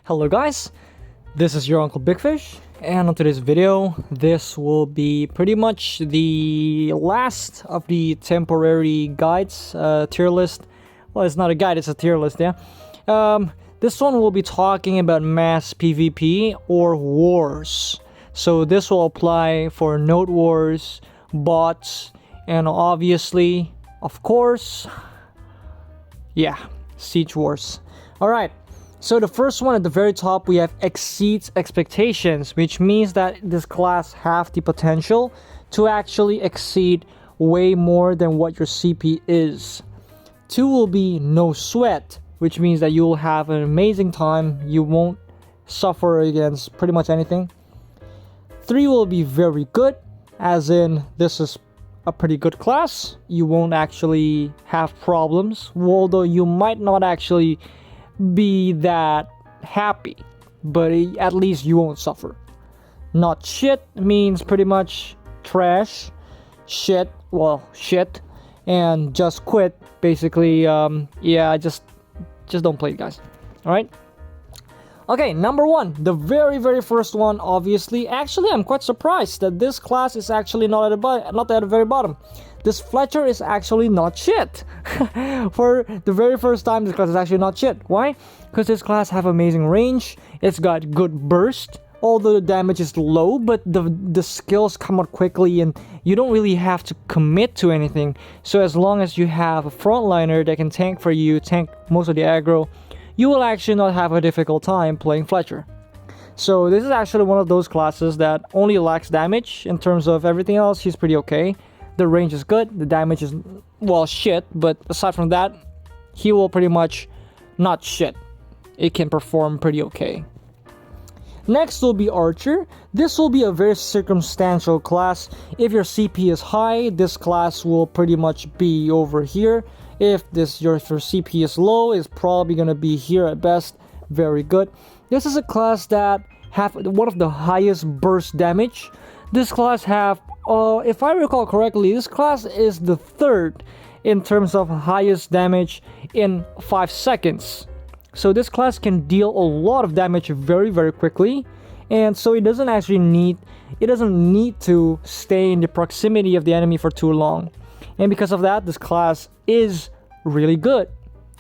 Hello guys, this is your Uncle Big Fish, and on today's video, this will be pretty much the last of the temporary guides, tier list. Well, it's not a guide, it's a tier list, yeah. This one will be talking about mass PvP or wars. So this will apply for node wars, bots, and obviously, of course, yeah, siege wars. Alright. So the first one at the very top, we have exceeds expectations, which means that this class have the potential to actually exceed way more than what your CP is. 2 will be no sweat, which means that you will have an amazing time. You won't suffer against pretty much anything. 3 will be very good, as in this is a pretty good class. You won't actually have problems, although you might not actually be that happy, but at least you won't suffer. Not shit means pretty much trash, shit, well, shit, and just quit. Basically, yeah, just don't play it, guys. All right. Okay, number 1, the very first one. Obviously, actually, I'm quite surprised that this class is actually not at the very bottom. This Fletcher is actually not shit. For the very first time, this class is actually not shit. Why? Because this class have amazing range. It's got good burst. Although the damage is low, but the skills come out quickly and you don't really have to commit to anything. So as long as you have a frontliner that can tank for you, tank most of the aggro, you will actually not have a difficult time playing Fletcher. So this is actually one of those classes that only lacks damage. In terms of everything else, he's pretty okay. The range is good, the damage is, well, shit, but aside from that, he will pretty much not shit. It can perform pretty okay. Next will be Archer. This will be a very circumstantial class. If your CP is high, this class will pretty much be over here. If your CP is low, it's probably gonna be here at best. Very good. This is a class that have one of the highest burst damage. This class have, if I recall correctly, this class is the 3rd in terms of highest damage in 5 seconds. So this class can deal a lot of damage very quickly, and so it doesn't need to stay in the proximity of the enemy for too long. And because of that, this class is really good.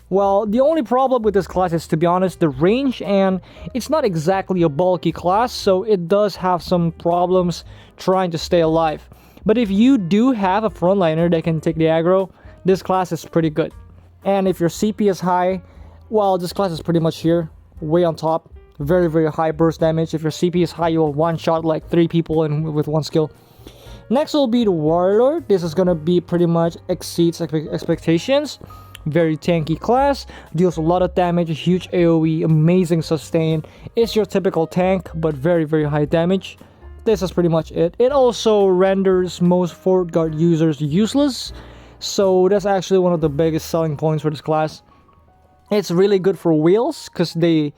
Well, the only problem with this class is, to be honest, the range, and it's not exactly a bulky class, so it does have some problems trying to stay alive. But if you do have a frontliner that can take the aggro, this class is pretty good. And if your CP is high, well, this class is pretty much here, way on top. Very high burst damage. If your CP is high, you will one-shot like 3 people with 1 skill. Next will be the Warlord. This is gonna be pretty much exceeds expectations. Very tanky class, deals a lot of damage, huge AoE, amazing sustain. It's your typical tank, but very high damage. This is pretty much it. It also renders most Fort Guard users useless, so that's actually one of the biggest selling points for this class. It's really good for wheels, because they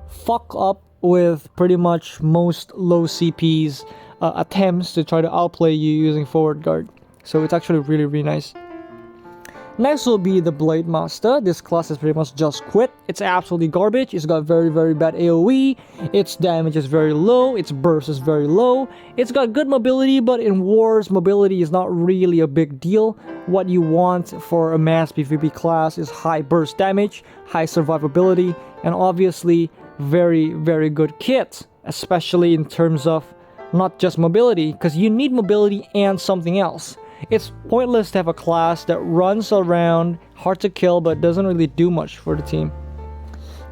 fuck up with pretty much most low CP's attempts to try to outplay you using forward guard. So it's actually really nice. Next will be the Blade Master. This class is pretty much just quit. It's absolutely garbage. It's got very bad AoE. Its damage is very low. Its burst is very low. It's got good mobility, but in wars, mobility is not really a big deal. What you want for a mass PvP class is high burst damage, high survivability, and obviously very good kit, especially in terms of not just mobility, because you need mobility and something else. It's pointless to have a class that runs around, hard to kill, but doesn't really do much for the team.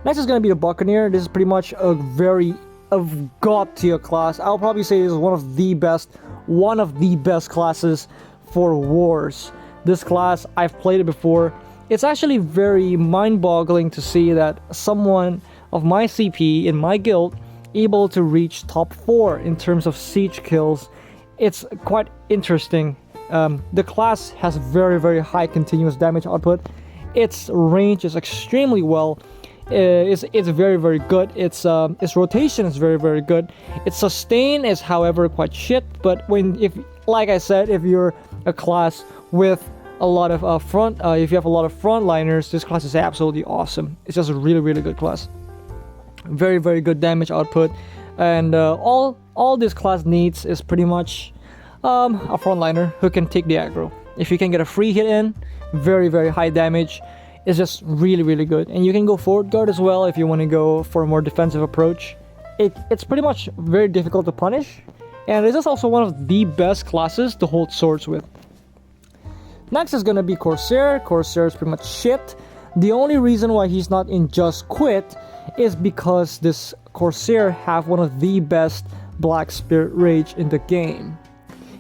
Next is going to be the Buccaneer. This is pretty much a god tier class. I'll probably say this is one of the best classes for wars. This class, I've played it before. It's actually very mind-boggling to see that someone of my CP in my guild able to reach top 4 in terms of siege kills. It's quite interesting. The class has very high continuous damage output. Its range is extremely well. It's very good. Its rotation is very good. Its sustain is, however, quite shit. But like I said, if you're a class with a lot of if you have a lot of frontliners, this class is absolutely awesome. It's just a really good class. Very good damage output, and all this class needs is pretty much a frontliner who can take the aggro. If you can get a free hit in, very high damage, is just really good. And you can go forward guard as well if you want to go for a more defensive approach. It's pretty much very difficult to punish, and this is also one of the best classes to hold swords with. Next is gonna be Corsair. Corsair is pretty much shit. The only reason why he's not in Just Quit is because this Corsair have one of the best Black Spirit Rage in the game.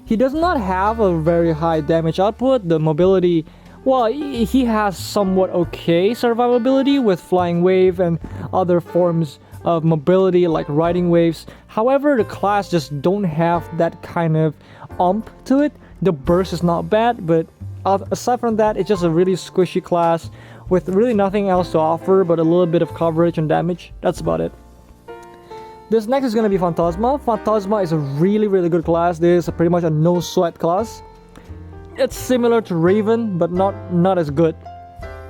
He does not have a very high damage output. The mobility, well, he has somewhat okay survivability with Flying Wave and other forms of mobility like riding waves. However, the class just don't have that kind of to it. The burst is not bad, but aside from that, it's just a really squishy class with really nothing else to offer but a little bit of coverage and damage. That's about it. This next is going to be Fantasma. Fantasma is a really good class. This is pretty much a no sweat class. It's similar to Raven, but not as good.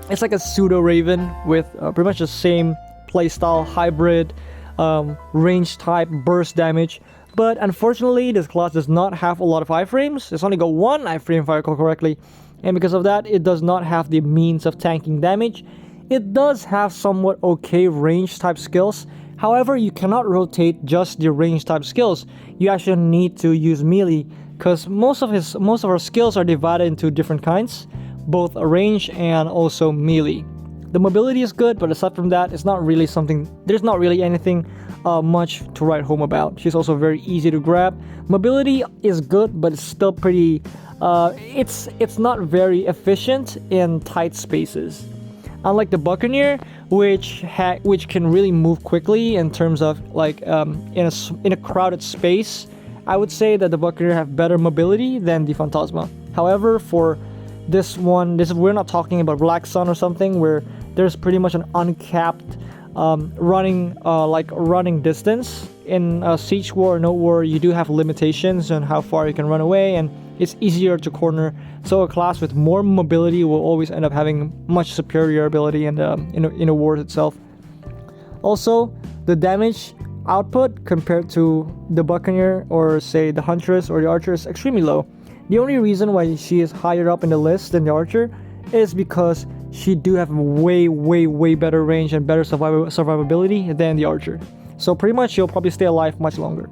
It's like a pseudo Raven with pretty much the same playstyle, hybrid, range type, burst damage. But unfortunately, this class does not have a lot of iframes. It's only got one iframe if I recall correctly. And because of that, it does not have the means of tanking damage. It does have somewhat okay range type skills. However, you cannot rotate just the range type skills. You actually need to use melee, because most of our skills are divided into different kinds, both range and also melee. The mobility is good, but aside from that, it's not really something. There's not really anything much to write home about. She's also very easy to grab. Mobility is good, but it's still pretty. It's not very efficient in tight spaces. Unlike the Buccaneer, which can really move quickly in terms of like in a crowded space, I would say that the Buccaneer have better mobility than the Fantasma. However, for this one, we're not talking about Black Sun or something where there's pretty much an uncapped running distance. In SiegeWar or NodeWar, you do have limitations on how far you can run away, and it's easier to corner. So a class with more mobility will always end up having much superior ability in a wars itself. Also, the damage output compared to the Buccaneer or say the Huntress or the Archer is extremely low. The only reason why she is higher up in the list than the Archer is because she do have way better range and better survivability than the Archer. So pretty much she'll probably stay alive much longer.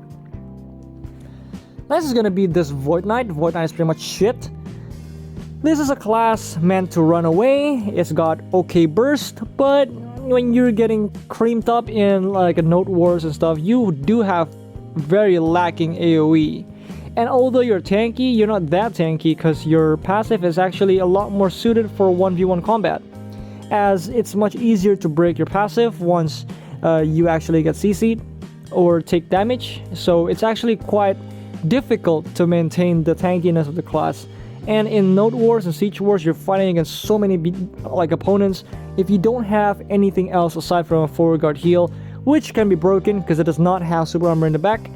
Next is gonna be this Void Knight. Void Knight is pretty much shit. This is a class meant to run away. It's got okay burst, but when you're getting creamed up in like a Node Wars and stuff, you do have very lacking AoE. And although you're tanky, you're not that tanky because your passive is actually a lot more suited for 1v1 combat, as it's much easier to break your passive once you actually get CC'd or take damage. So it's actually quite difficult to maintain the tankiness of the class. And in Node Wars and Siege Wars, you're fighting against so many opponents. If you don't have anything else aside from a forward guard heal, which can be broken because it does not have super armor in the back,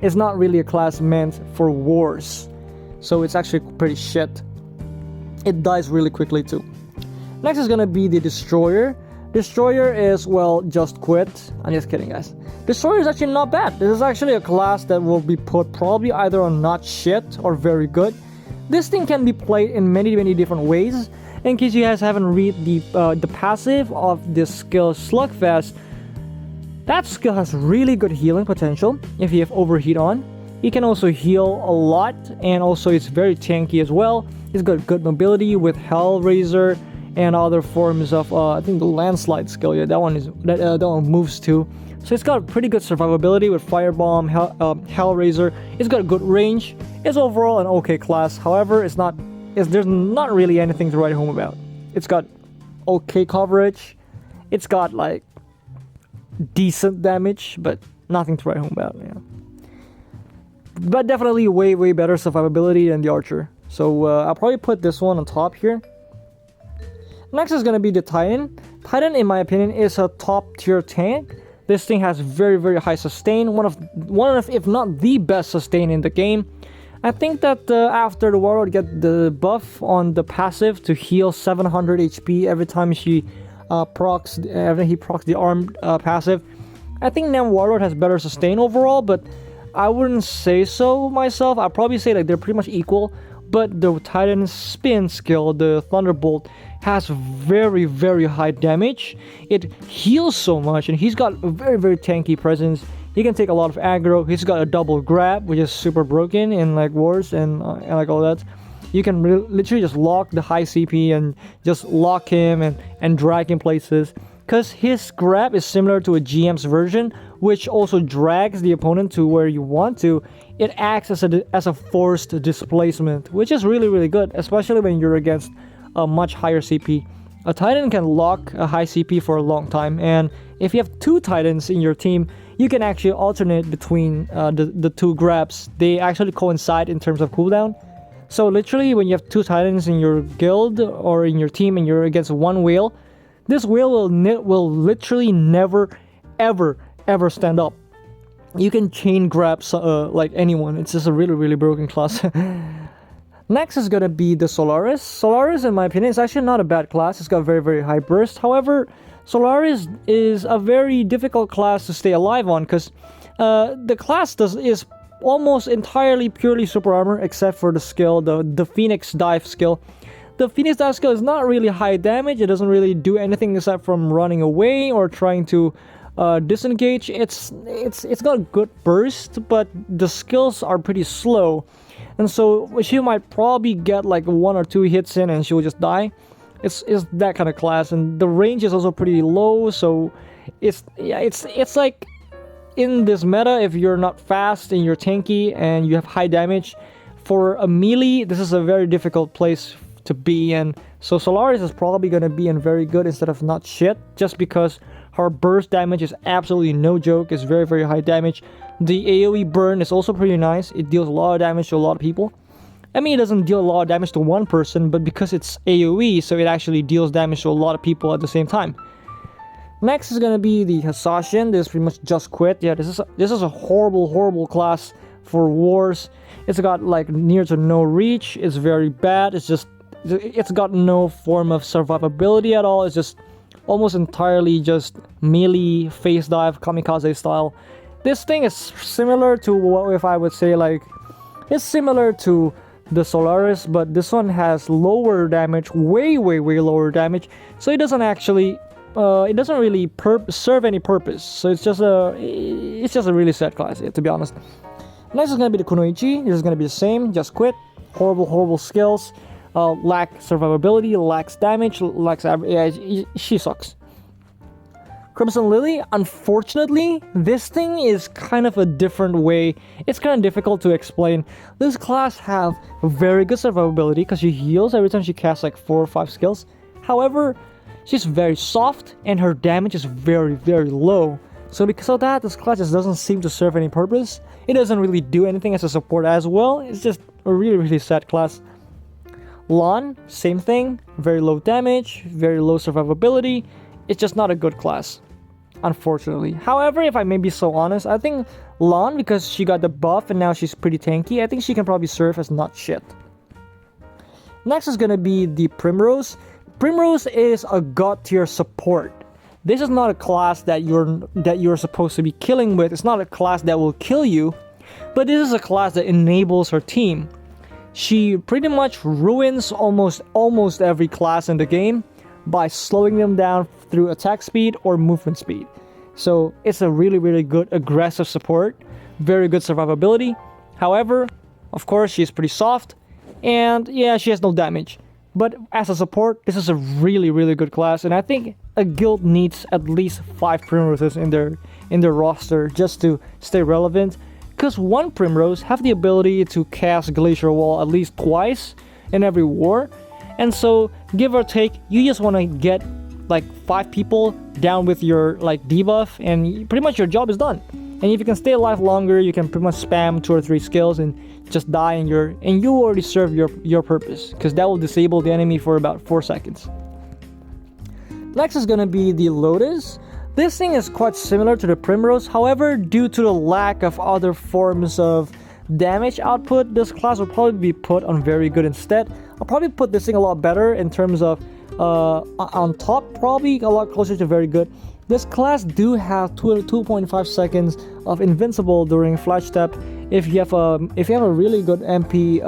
it's not really a class meant for wars. So it's actually pretty shit. It dies really quickly too. Next is gonna be the Destroyer. Destroyer is, well, just quit. I'm just kidding, guys. Destroyer is actually not bad. This is actually a class that will be put probably either on not shit or very good. This thing can be played in many different ways. In case you guys haven't read the passive of this skill Slugfest, that skill has really good healing potential if you have overheat on. It can also heal a lot, and also it's very tanky as well. It's got good mobility with Hellraiser and other forms of I think the landslide skill. Yeah, that one moves too. So it's got pretty good survivability with Firebomb, Hellraiser. It's got a good range. It's overall an okay class. However, there's not really anything to write home about. It's got okay coverage. It's got like decent damage, but nothing to write home about. Yeah. But definitely way better survivability than the Archer. So I'll probably put this one on top here. Next is going to be the Titan. Titan, in my opinion, is a top tier tank. This thing has very high sustain, one of if not the best sustain in the game. I think that after the Warlord get the buff on the passive to heal 700 HP every time he procs the armed passive, I think now Warlord has better sustain overall, but I wouldn't say so myself. I'd probably say like they're pretty much equal, but the Titan spin skill, the Thunderbolt, has very, very high damage. It heals so much, and he's got a very, very tanky presence. He can take a lot of aggro. He's got a double grab, which is super broken in like wars and like all that. You can literally just lock the high CP and just lock him and drag him places. Because his grab is similar to a GM's version, which also drags the opponent to where you want to. It acts as a forced displacement, which is really, really good, especially when you're against a much higher CP. A Titan can lock a high CP for a long time, and if you have two Titans in your team, you can actually alternate between the two grabs. They actually coincide in terms of cooldown. So literally, when you have two Titans in your guild or in your team and you're against one whale, this whale will literally never, ever stand up. You can chain grab like anyone. It's just a really, really broken class. Next is gonna be the Solaris. Solaris, in my opinion, is actually not a bad class. It's got very, very high burst. However, Solaris is a very difficult class to stay alive on because the class is almost entirely purely super armor except for the skill, the Phoenix Dive skill. The Phoenix Dive skill is not really high damage. It doesn't really do anything except from running away or trying to disengage. It's got a good burst, but the skills are pretty slow, and so she might probably get like 1 or 2 hits in and she will just die. It's that kind of class, and the range is also pretty low. So it's like in this meta, if you're not fast and you're tanky and you have high damage, for a melee, this is a very difficult place to be in. So Solaris is probably going to be in very good instead of not shit, just because her burst damage is absolutely no joke. It's very, very high damage. The AoE burn is also pretty nice. It deals a lot of damage to a lot of people. I mean, it doesn't deal a lot of damage to one person, but because it's AoE, so it actually deals damage to a lot of people at the same time. Next is gonna be the Hassassin. This is pretty much just quit. Yeah, this is a horrible class for wars. It's got like near to no reach. It's very bad. It's got no form of survivability at all. It's just almost entirely just melee face dive kamikaze style. This thing is similar to what if I would say like it's similar to the Solaris, but this one has lower damage, way lower damage. So it doesn't actually it doesn't really serve any purpose. So it's just a really sad class, to be honest. Next is gonna be the Kunoichi. This is gonna be the same, just quit. Horrible skills. Lack survivability, lacks damage, lacks she sucks. Crimson Lily, unfortunately, this thing is kind of a different way. It's kind of difficult to explain. This class have very good survivability because she heals every time she casts like 4 or 5 skills. However, she's very soft and her damage is very low. So because of that, this class just doesn't seem to serve any purpose. It doesn't really do anything as a support as well. It's just a really sad class. Lan, same thing, very low damage, very low survivability. It's just not a good class, unfortunately. However, if I may be so honest, I think Lan, because she got the buff and now she's pretty tanky, I think she can probably serve as not shit. Next is gonna be the Primrose. Primrose is a god tier support. This is not a class that you're supposed to be killing with. It's not a class that will kill you, but this is a class that enables her team. She pretty much ruins almost every class in the game by slowing them down through attack speed or movement speed. So it's a really good aggressive support, very good survivability. However, of course, she's pretty soft, and yeah, she has no damage. But as a support, this is a really good class, and I think a guild needs at least 5 Primroses in their roster just to stay relevant. Because one Primrose have the ability to cast Glacier Wall at least twice in every war, and so give or take, you just want to get like 5 people down with your like debuff, and pretty much your job is done. And if you can stay alive longer, you can pretty much spam 2 or 3 skills and just die, and you already serve your purpose, because that will disable the enemy for about 4 seconds. Next is gonna be the Lotus. This thing is quite similar to the Primrose, however, due to the lack of other forms of damage output, this class will probably be put on very good instead. I'll probably put this thing a lot better in terms of on top, probably a lot closer to very good. This class do have 2.5 seconds of invincible during flash step if you have a really good MP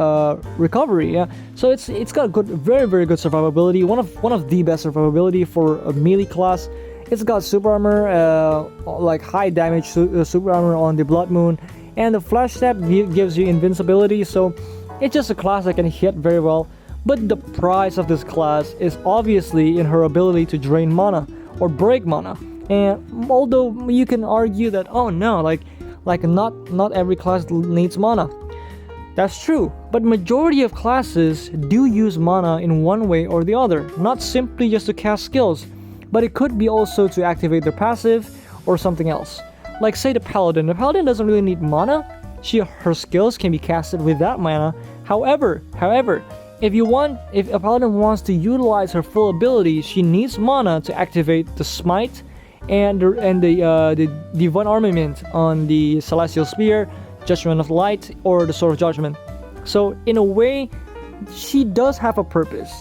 recovery. Yeah, so it's got good, very good survivability. One of the best survivability for a melee class. It's got super armor, like high damage super armor on the Blood Moon, and the flash step gives you invincibility. So it's just a class that can hit very well. But the price of this class is obviously in her ability to drain mana or break mana. And although you can argue that, oh no, like not every class needs mana. That's true, but majority of classes do use mana in one way or the other, not simply just to cast skills, but it could be also to activate their passive or something else. Like say the Paladin. The Paladin doesn't really need mana. Her skills can be casted without mana. However, if a Paladin wants to utilize her full ability, she needs mana to activate the Smite and the Divine Armament on the Celestial Spear, Judgment of Light, or the Sword of Judgment. So in a way, she does have a purpose.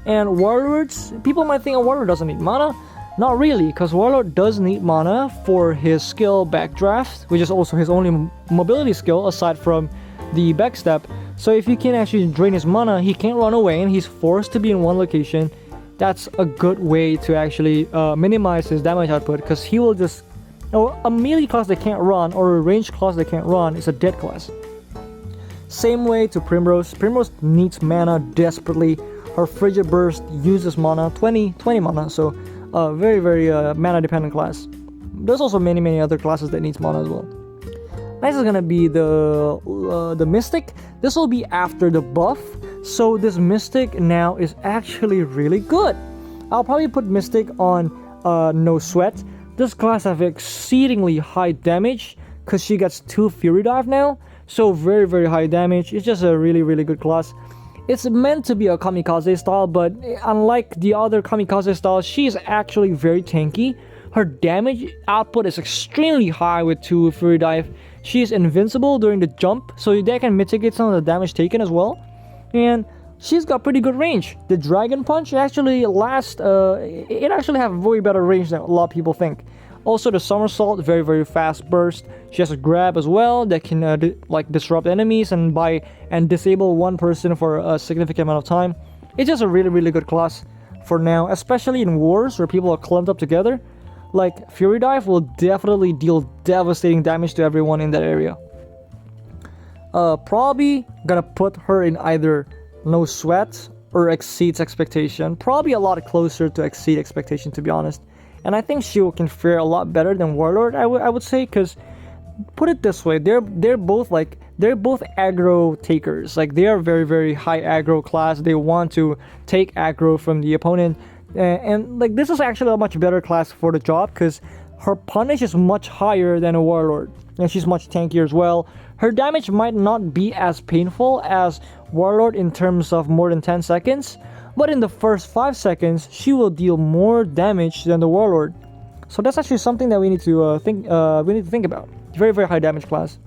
And Warlords, people might think a Warlord doesn't need mana. Not really, because Warlord does need mana for his skill Backdraft, which is also his only mobility skill aside from the Backstep. So if he can actually drain his mana, he can't run away and he's forced to be in one location. That's a good way to actually minimize his damage output, because he will just... a melee class that can't run or a ranged class that can't run is a dead class. Same way to Primrose. Primrose needs mana desperately. Her Frigid Burst uses mana, 20 mana, so very mana dependent class. There's also many other classes that needs mana as well. Next is gonna be the Mystic. This will be after the buff, so this Mystic now is actually really good. I'll probably put Mystic on No Sweat. This class has exceedingly high damage because she gets 2 Fury Dive now, so very high damage. It's just a really good class. It's meant to be a kamikaze style, but unlike the other kamikaze styles, she's actually very tanky. Her damage output is extremely high with 2 Fury Dive. She's invincible during the jump, so that can mitigate some of the damage taken as well. And she's got pretty good range. The Dragon Punch actually lasts, it actually has way better range than a lot of people think. Also the Somersault, very fast burst. She has a grab as well that can disrupt enemies and disable one person for a significant amount of time. It's just a really good class for now, especially in wars where people are clumped up together. Like Fury Dive will definitely deal devastating damage to everyone in that area. Probably gonna put her in either No Sweat or Exceeds Expectation. Probably a lot closer to Exceed Expectation, to be honest. And I think she can fare a lot better than Warlord, I would say, because put it this way, they're both aggro takers. Like they are very high aggro class. They want to take aggro from the opponent, and like this is actually a much better class for the job because her punish is much higher than a Warlord, and she's much tankier as well. Her damage might not be as painful as Warlord in terms of more than 10 seconds, but in the first 5 seconds, she will deal more damage than the Warlord. So that's actually something that we need to think about. Very high damage class.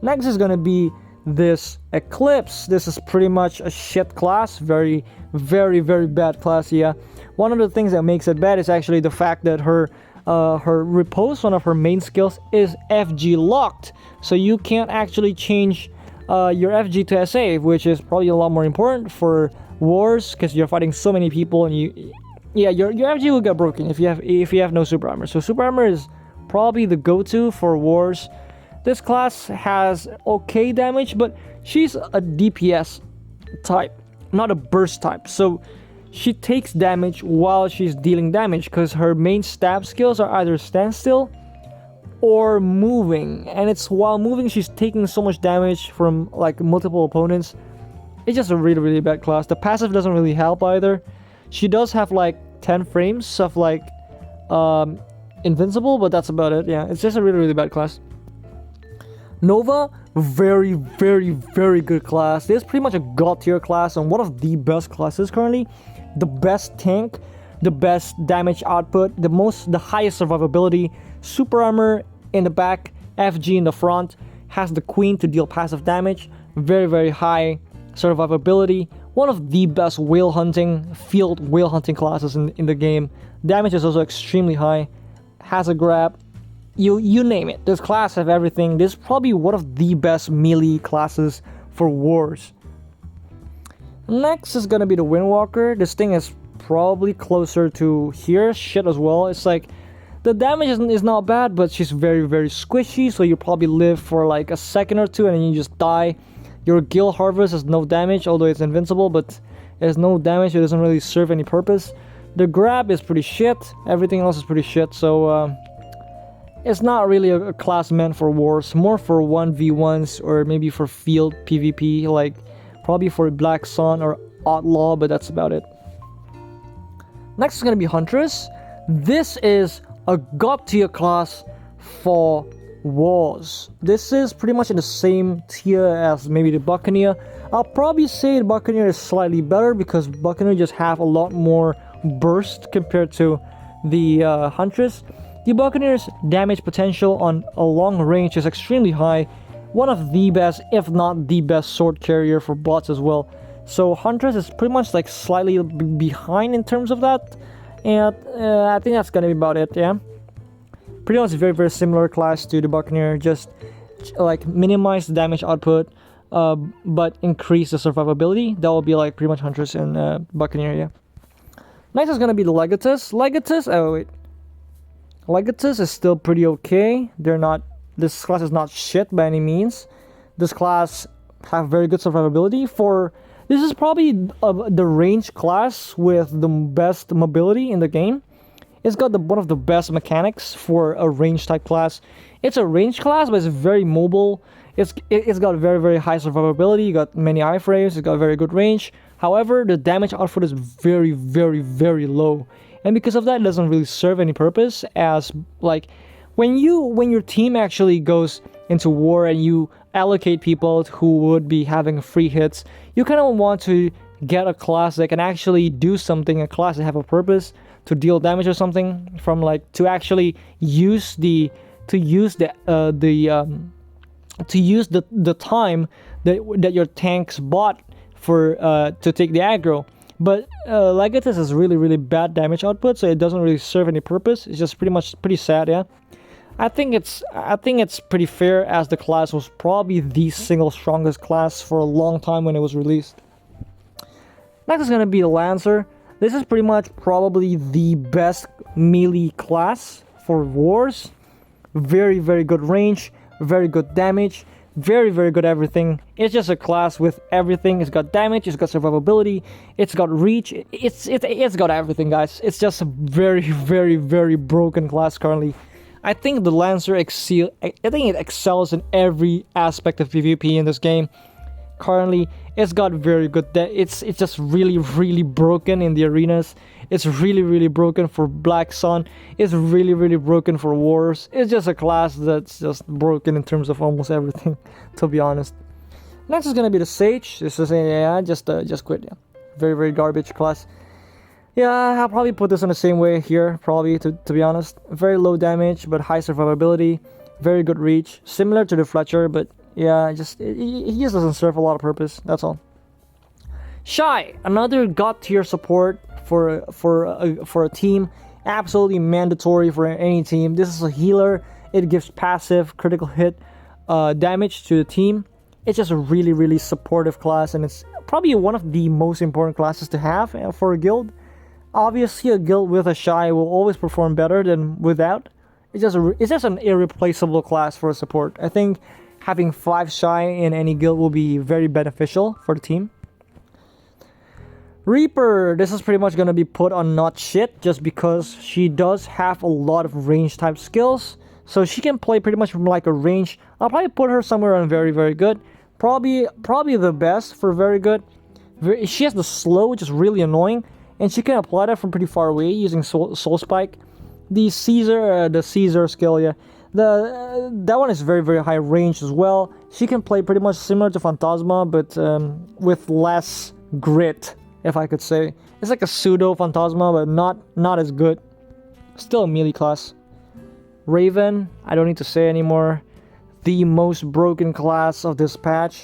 Next is gonna be this Eclipse. This is pretty much a shit class. Very bad class. Yeah. One of the things that makes it bad is actually the fact that her riposte, one of her main skills, is FG locked. So you can't actually change your FG to SA, which is probably a lot more important for wars because you're fighting so many people, and your FG will get broken if you have no super armor. So super armor is probably the go-to for wars. This class has okay damage, but she's a DPS type, not a burst type. So she takes damage while she's dealing damage because her main stab skills are either standstill or moving, and it's while moving she's taking so much damage from like multiple opponents. It's just a really bad class. The passive doesn't really help either. She does have like 10 frames of like invincible, but that's about it. Yeah, it's just a really bad class. Nova, very good class. This is pretty much a god tier class and one of the best classes currently. The best tank, the best damage output, the highest survivability, super armor in the back, FG in the front, has the queen to deal passive damage, very high survivability, one of the best field whale hunting classes in the game. Damage is also extremely high. has a grab. You name it. This class have everything. This is probably one of the best melee classes for wars. Next is gonna be the Windwalker. This thing is probably closer to here shit as well. It's like the damage is not bad, but she's very, very squishy, so you probably live for like a second or two and then you just die. Your Guild Harvest has no damage, although it's invincible, but it has no damage. It doesn't really serve any purpose. The grab is pretty shit. Everything else is pretty shit, so it's not really a class meant for wars. More for 1v1s or maybe for field PvP, like probably for Black Sun or Outlaw, but that's about it. Next is going to be Huntress. This is a god tier class for wars. This is pretty much in the same tier as maybe the Buccaneer. I'll probably say the Buccaneer is slightly better because Buccaneer just have a lot more burst compared to the Huntress. The Buccaneer's damage potential on a long range is extremely high. One of the best, if not the best, sword carrier for bots as well. So Huntress is pretty much like slightly behind in terms of that. And I think that's gonna be about it, yeah. Pretty much very, very similar class to the Buccaneer, just like minimize the damage output, but increase the survivability. That will be like pretty much Huntress and Buccaneer, yeah. Next is gonna be the Legatus. Legatus is still pretty okay. This class is not shit by any means. This class have very good survivability. This is probably the range class with the best mobility in the game. It's got one of the best mechanics for a range type class. It's a range class, but it's very mobile. It's got very, very high survivability. You got many iframes. It's got very good range. However, the damage output is very, very, very low, and because of that, it doesn't really serve any purpose. As like when your team actually goes into war and you allocate people who would be having free hits, you kind of want to get a class that can actually do something, a class that have a purpose to deal damage or something, from like to actually use the time that your tanks bought for to take the aggro. But Legatus has really, really bad damage output, so it doesn't really serve any purpose. It's just pretty sad, yeah. I think it's pretty fair, as the class was probably the single strongest class for a long time when it was released. Next is gonna be the Lancer. This is pretty much probably the best melee class for wars. Very, very good range, very good damage, very, very good everything. It's just a class with everything. It's got damage, it's got survivability, it's got reach, it's got everything, guys. It's just a very, very, very broken class currently. I think the Lancer excels in every aspect of PvP in this game. Currently, it's got very good. It's just really, really broken in the arenas. It's really, really broken for Black Sun. It's really, really broken for wars. It's just a class that's just broken in terms of almost everything, to be honest. Next is gonna be the Sage. This is just quit. Yeah, very, very garbage class. Yeah, I'll probably put this in the same way here, probably, to be honest. Very low damage, but high survivability. Very good reach. Similar to the Fletcher, but yeah, he just doesn't serve a lot of purpose, that's all. Shy, another god tier support for a team. Absolutely mandatory for any team. This is a healer. It gives passive critical hit damage to the team. It's just a really, really supportive class, and it's probably one of the most important classes to have for a guild. Obviously, a guild with a Shy will always perform better than without. It's just an irreplaceable class for a support. I think having 5 Shy in any guild will be very beneficial for the team. Reaper, this is pretty much going to be put on not shit, just because she does have a lot of range type skills. So she can play pretty much from like a range. I'll probably put her somewhere on very, very good. Probably the best for very good. She has the slow, which is really annoying, and she can apply that from pretty far away using Soul Spike. The Caesar skill, yeah. That one is very, very high range as well. She can play pretty much similar to Fantasma, but with less grit, if I could say. It's like a pseudo Fantasma, but not as good. Still a melee class. Raven, I don't need to say anymore. The most broken class of this patch.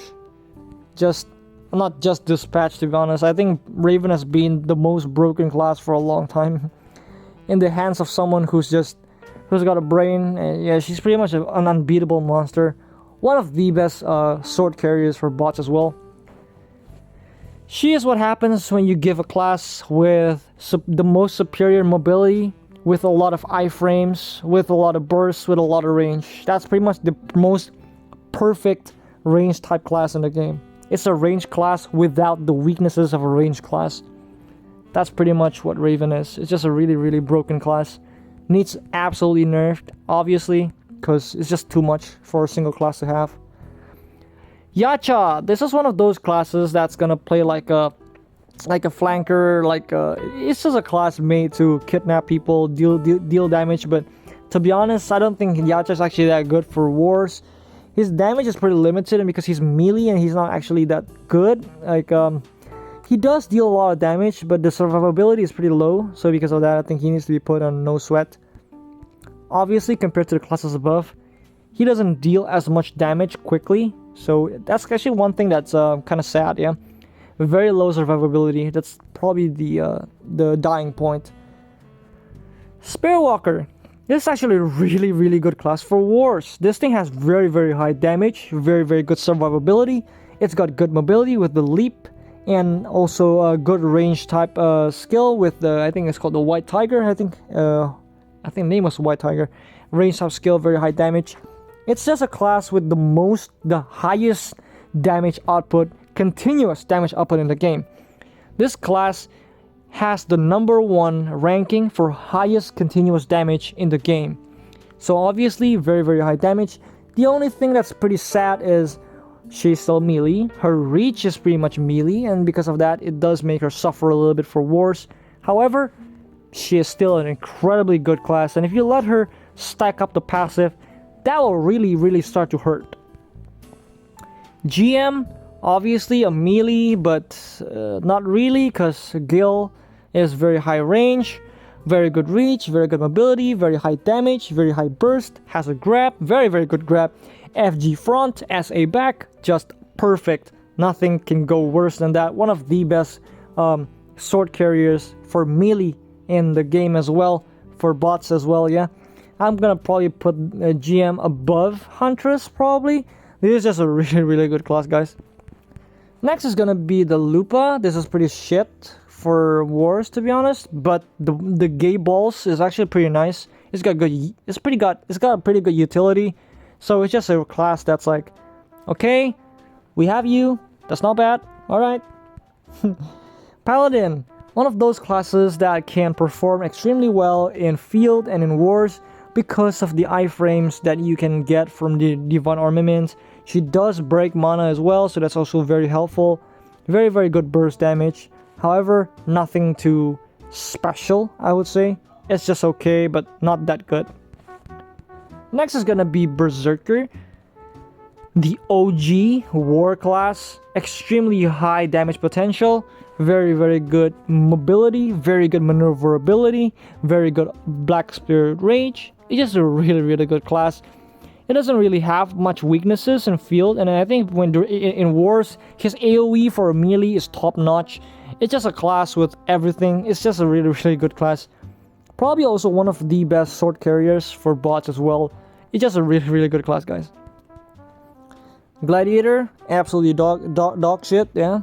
Not just this patch, to be honest. I think Raven has been the most broken class for a long time. In the hands of someone who's just who's got a brain. And yeah, she's pretty much an unbeatable monster. One of the best sword carriers for bots as well. She is what happens when you give a class with the most superior mobility, with a lot of iframes, with a lot of bursts, with a lot of range. That's pretty much the most perfect range type class in the game. It's a range class without the weaknesses of a range class. That's pretty much what Raven is. It's just a really, really broken class. Needs absolutely nerfed, obviously, because it's just too much for a single class to have. Yacha, this is one of those classes that's gonna play like a flanker, it's just a class made to kidnap people, deal damage. But to be honest, I don't think Yacha is actually that good for wars. His damage is pretty limited, and because he's melee and he's not actually that good, he does deal a lot of damage, but the survivability is pretty low. So because of that, I think he needs to be put on no sweat. Obviously, compared to the classes above, he doesn't deal as much damage quickly. So that's actually one thing that's kind of sad, yeah. Very low survivability. That's probably the dying point. Spearwalker. This is actually a really, really good class for wars. This thing has very, very high damage, very, very good survivability. It's got good mobility with the leap, and also a good range type skill with the, I think it's called the White Tiger. I think the name was White Tiger. Range type skill, very high damage. It's just a class with the highest damage output, continuous damage output in the game. This class has the #1 ranking for highest continuous damage in the game. So obviously very, very high damage. The only thing that's pretty sad is she's still melee. Her reach is pretty much melee, and because of that, it does make her suffer a little bit for wars. However, she is still an incredibly good class, and if you let her stack up the passive, that will really, really start to hurt. GM, obviously a melee, but not really, because Gil is very high range, very good reach, very good mobility, very high damage, very high burst, has a grab, very, very good grab, FG front, SA back, just perfect. Nothing can go worse than that. One of the best sword carriers for melee in the game as well, for bots as well, yeah. I'm gonna probably put GM above Huntress, probably. This is just a really, really good class, guys. Next is gonna be the Lupa. This is pretty shit for wars, to be honest, but the gay balls is actually pretty nice. It's got a pretty good utility. So it's just a class that's like, okay, we have you, that's not bad, all right. Paladin, one of those classes that can perform extremely well in field and in wars because of the iframes that you can get from the divine armament. She does break mana as well, so that's also very helpful. Very, very good burst damage. However, nothing too special, I would say. It's just okay, but not that good. Next is gonna be Berserker. The OG war class. Extremely high damage potential. Very, very good mobility. Very good maneuverability. Very good Black Spirit Rage. It's just a really, really good class. It doesn't really have much weaknesses in field, and I think when in wars, his AoE for a melee is top notch. It's just a class with everything. It's just a really, really good class. Probably also one of the best sword carriers for bots as well. It's just a really, really good class, guys. Gladiator, absolutely dog shit, yeah.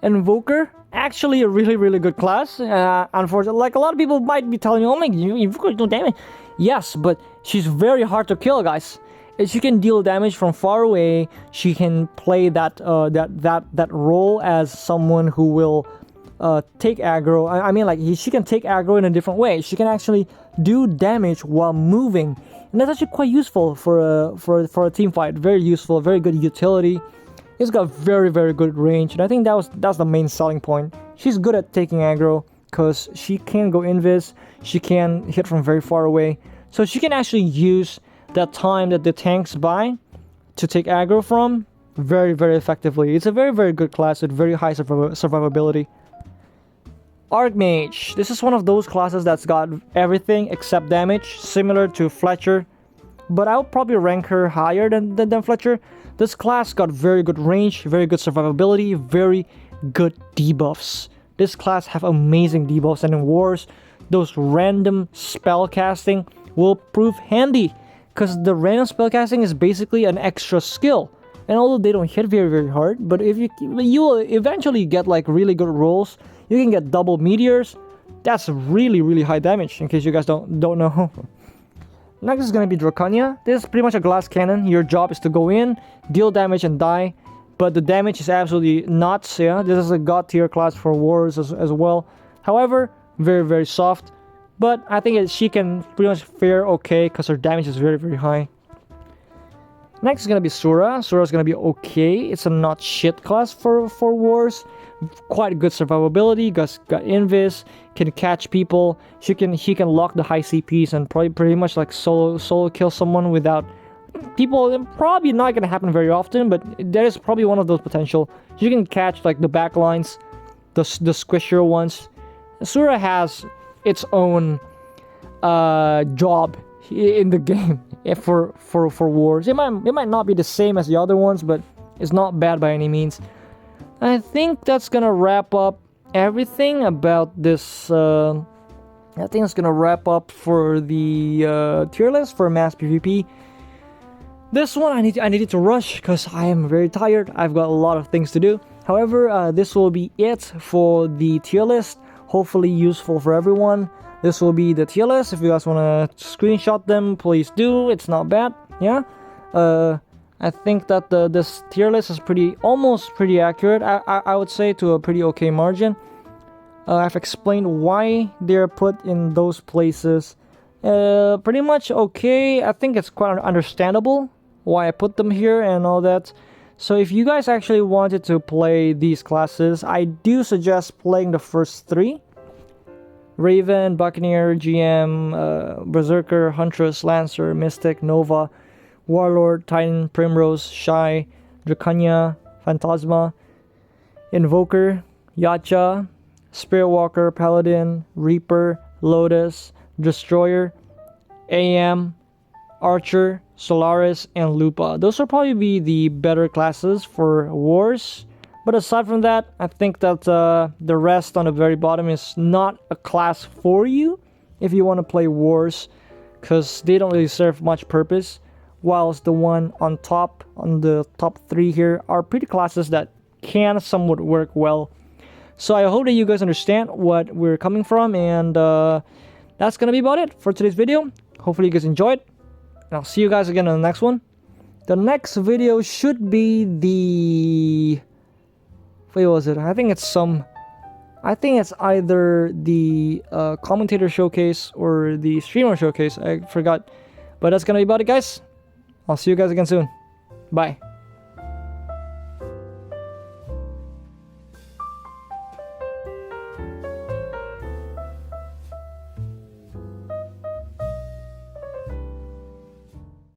Invoker, actually a really, really good class. Unfortunately, like a lot of people might be telling you, oh my, Invoker do damage. Yes, but she's very hard to kill, guys. She can deal damage from far away. She can play that role as someone who will take aggro. I mean, like she can take aggro in a different way. She can actually do damage while moving, and that's actually quite useful for a team fight. Very useful, very good utility. It's got very, very good range, and I think that's the main selling point. She's good at taking aggro because she can go invis. She can hit from very far away, so she can actually use that time that the tanks buy to take aggro from very, very effectively. It's a very, very good class with very high survivability. Archmage. This is one of those classes that's got everything except damage, similar to Fletcher, but I would probably rank her higher than Fletcher. This class got very good range, very good survivability, very good debuffs. This class have amazing debuffs, and in wars, those random spell casting will prove handy, because the random spellcasting is basically an extra skill. And although they don't hit very hard, but if you will eventually get like really good rolls, you can get double meteors. That's really high damage, in case you guys don't know. Next is gonna be Drakanya. This is pretty much a glass cannon. Your job is to go in, deal damage, and die. But the damage is absolutely nuts. Yeah, this is a god tier class for wars as well. However, very soft. But I think she can pretty much fare okay, because her damage is very high. Next is gonna be Surah. Surah is gonna be okay. It's a not shit class for wars. Quite good survivability. Got invis, can catch people. He can lock the high CPs and pretty much like solo kill someone without people. Probably not gonna happen very often, but that is probably one of those potential. You can catch like the backlines, the squishier ones. Surah has its own job in the game for wars. It might not be the same as the other ones, but it's not bad by any means. I think that's gonna wrap up everything about this. I think it's gonna wrap up for the tier list for mass PvP. This one I needed to rush because I am very tired. I've got a lot of things to do. However, this will be it for the tier list. Hopefully useful for everyone. This will be the tier list. If you guys want to screenshot them, please do. It's not bad. Yeah. I think that this tier list is almost pretty accurate. I would say to a pretty okay margin. I've explained why they're put in those places. Pretty much okay. I think it's quite understandable why I put them here and all that. So if you guys actually wanted to play these classes, I do suggest playing the first 3. Raven, Buccaneer, GM, Berserker, Huntress, Lancer, Mystic, Nova, Warlord, Titan, Primrose, Shy, Drakanya, Fantasma, Invoker, Hiata, Spiritwalker, Paladin, Reaper, Lotus, Destroyer, AM, Archer, Solaris, and Lupa. Those will probably be the better classes for wars. But aside from that, I think that the rest on the very bottom is not a class for you if you want to play wars, because they don't really serve much purpose. Whilst the one on top, on the top 3 here, are pretty classes that can somewhat work well. So I hope that you guys understand what we're coming from, and that's gonna be about it for today's video. Hopefully you guys enjoyed, and I'll see you guys again in the next one. The next video should be the... Wait, what was it? I think it's either the commentator showcase or the streamer showcase. I forgot. But that's gonna be about it, guys. I'll see you guys again soon. Bye.